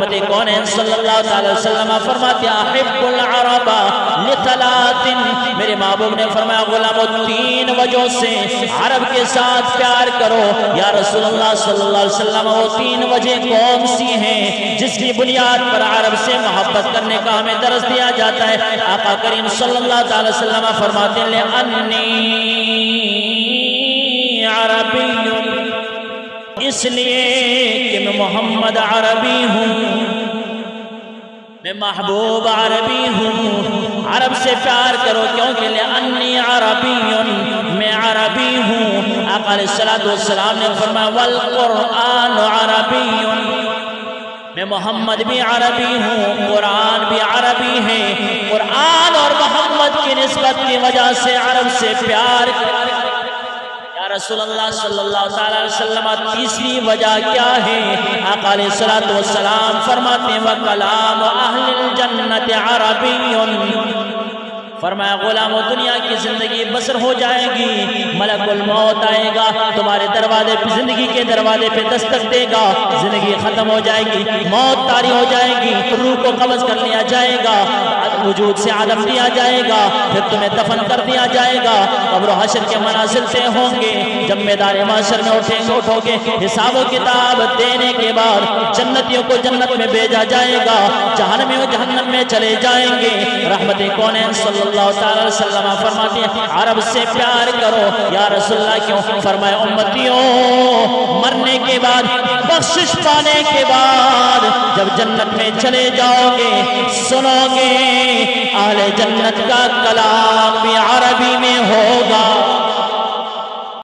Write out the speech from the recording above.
رحمت کونین صلی اللہ تعالی وسلم فرماتے احب العرب لثلاث، میرے محبوب نے فرمایا غلامو 3 وجہ سے عرب کے ساتھ پیار کرو۔ یا رسول اللہ صلی اللہ علیہ وسلم وہ 3 وجہ کون سی ہیں جس کی بنیاد پر عرب سے محبت کرنے کا ہمیں درس دیا جاتا ہے؟ آقا کریم صلی اللہ تعالی وسلم فرماتے ہیں لِأَنِّي عربی، اس لیے کہ میں محمد عربی ہوں، میں محبوب عربی ہوں۔ عرب سے پیار کرو کیونکہ لِأَنِّي عربی، میں عربی ہوں۔ آقا علیہ السلام نے فرمایا وَالْقُرْآنُ عربی، میں محمد بھی عربی ہوں، قرآن بھی عربی ہے۔ قرآن اور محمد کی نسبت کی وجہ سے عرب سے پیار کریں۔ یا رسول اللہ صلی اللہ علیہ وسلم تیسری وجہ کیا ہے؟ آقا علیہ السلام فرماتے ہیں وَكَلَامُ أَهْلِ الْجَنَّةِ عَرَبِيٌّ، فرمایا غلامو دنیا کی زندگی بسر ہو جائے گی، ملک الموت آئے گا تمہارے دروازے پہ، زندگی کے دروازے پہ دستک دے گا، زندگی ختم ہو جائے گی، موت طاری ہو جائے گی، روح کو قبض کر لیا جائے گا، وجود سے عدم دیا جائے گا، پھر تمہیں دفن کر دیا جائے گا، قبر و حشر کے منازل سے ہوں گے، جب میدان محشر میں اٹھو گے، حساب و کتاب دینے کے بعد جنتیوں کو جنت میں بھیجا جائے گا، جہنمیوں جہنم میں چلے جائیں گے۔ رحمت کونین صلی اللہ تعالی علیہ وسلم فرماتے ہیں عرب سے پیار کرو۔ یا رسول اللہ کیوں؟ فرمایا امتیوں مرنے کے بعد، بخشش پانے کے بعد جب جنت میں چلے جاؤ گے، سنو گے اہل جنت کا کلام بھی عربی میں ہوگا۔